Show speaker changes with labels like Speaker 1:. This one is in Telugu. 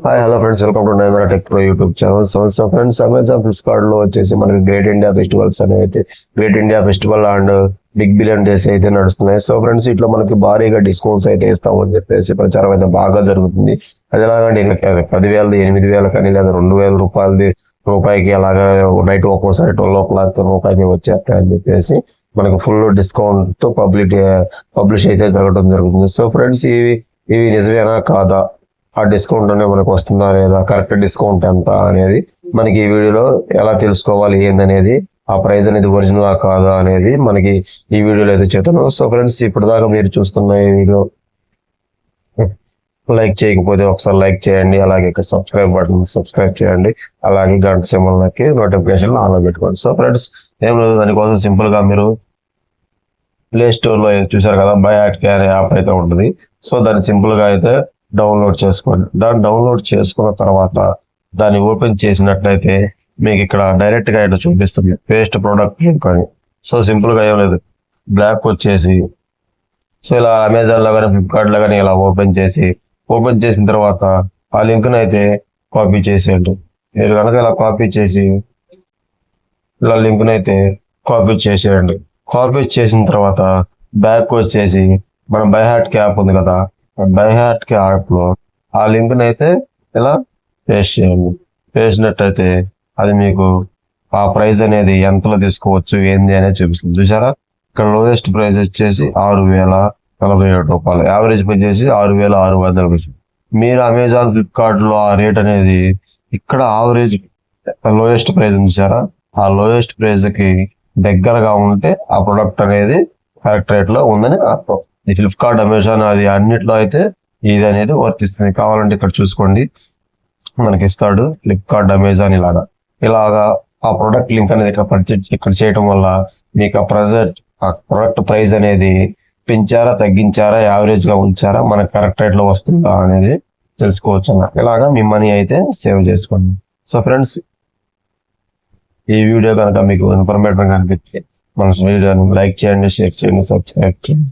Speaker 1: Hi hello friends, welcome to Naina tech pro YouTube channel. So friends, Amazon Flipkart లో వచ్చేసి మనకి గ్రేట్ ఇండియా ఫెస్టివల్స్ అనేవి అయితే great India festival and big billion days అయితే నడుస్తున్నాయి. సో ఫ్రెండ్స్, ఇట్లా మనకి భారీగా డిస్కౌంట్స్ అయితే ఇస్తామని చెప్పేసి ప్రచారం అయితే బాగా జరుగుతుంది. అది ఎలాగంటే 10,000 8,000 కానీ లేదా 2,000 రూపాయలది రూపాయికి అలాగా నైట్ ఒక్కోసారి 12 o'clock రూపాయికి వచ్చేస్తాయని చెప్పేసి మనకి ఫుల్ డిస్కౌంట్ తో పబ్లిష్ అయితే జరగడం జరుగుతుంది. సో ఫ్రెండ్స్, ఇవి నిజమేనా కాదా, ఆ డిస్కౌంట్ అనేది మనకు వస్తుందా లేదా, కరెక్ట్ డిస్కౌంట్ ఎంత అనేది మనకి ఈ వీడియోలో ఎలా తెలుసుకోవాలి ఏందనేది, ఆ ప్రైస్ అనేది ఒరిజినల్ కాదా అనేది మనకి ఈ వీడియోలో అయితే చెప్తాను. సో ఫ్రెండ్స్, ఇప్పటిదాకా మీరు చూస్తున్న ఈ వీడియో లైక్ చేయకపోతే ఒకసారి లైక్ చేయండి, అలాగే ఇక్కడ సబ్స్క్రైబ్ చేయండి, అలాగే గంట సింబల్ నొక్కి నోటిఫికేషన్ ఆన్ లో పెట్టుకోండి. సో ఫ్రెండ్స్, ఏం లేదు, దానికోసం సింపుల్ గా మీరు ప్లే స్టోర్ లో చూసారు కదా, బై యాట్ కే అనే యాప్ అయితే ఉంటుంది. సో దాన్ని సింపుల్ గా అయితే డౌన్లోడ్ చేసుకోండి. దాన్ని డౌన్లోడ్ చేసుకున్న తర్వాత దాన్ని ఓపెన్ చేసినట్లయితే మీకు ఇక్కడ డైరెక్ట్ గా ఇట్లా చూపిస్తుంది పేస్ట్ ప్రోడక్ట్ లింక్ అని. సో సింపుల్ గా ఏం లేదు, బ్లాక్ వచ్చేసి సో ఇలా అమెజాన్ లో కానీ ఫ్లిప్కార్ట్ లో కానీ ఇలా ఓపెన్ చేసిన తర్వాత ఆ లింక్ ని అయితే కాపీ చేసేయండి. మీరు కనుక ఇలా కాపీ చేసి ఇలా లింక్ ని అయితే కాపీ చేసేయండి. కాపీ చేసిన తర్వాత బ్యాక్ వచ్చేసి మన బై హార్ట్ కి యాప్ ఉంది కదా, బై హార్ట్ కి యాప్ లో ఆ లింక్ ని అయితే ఇలా పేస్ట్ చేయండి. చేసినట్టయితే అది మీకు ఆ ప్రైస్ అనేది ఎంతలో తీసుకోవచ్చు ఏంది అనేది చూపిస్తుంది. చూసారా, ఇక్కడ లోయెస్ట్ ప్రైస్ వచ్చేసి 6,047 రూపాయలు, యావరేజ్ వచ్చేసి 6,600 రూపాయలు. మీరు అమెజాన్ ఫ్లిప్కార్ట్ లో ఆ రేట్ అనేది ఇక్కడ యావరేజ్ లోయెస్ట్ ప్రైస్ ఉంది చూసారా, ఆ లోయెస్ట్ ప్రైస్ కి దగ్గరగా ఉంటే ఆ ప్రొడక్ట్ అనేది కరెక్ట్ రేట్ లో ఉందని అర్థం. ఈ ఫ్లిప్కార్ట్ అమెజాన్ అది అన్నిట్లో అయితే ఇది అనేది వర్తిస్తుంది. కావాలంటే ఇక్కడ చూసుకోండి, మనకి ఇస్తాడు ఫ్లిప్కార్ట్ అమెజాన్ ఇలాగా ఆ ప్రొడక్ట్ లింక్ అనేది ఇక్కడ చేయటం వల్ల మీకు ఆ ప్రొడక్ట్ ప్రైస్ అనేది పెంచారా తగ్గించారా, యావరేజ్ గా ఉంచారా, మనకు కరెక్ట్ రేట్ లో వస్తుందా అనేది తెలుసుకోవచ్చు అన్నమాట. ఇలాగా మీ మనీ అయితే సేవ్ చేసుకోండి. సో ఫ్రెండ్స్, ఈ వీడియో కనుక మీకు ఇన్ఫర్మేటివ్ గా అనిపిస్తే మన వీడియోని లైక్ చేయండి, షేర్ చేయండి, సబ్స్క్రైబ్ చేయండి.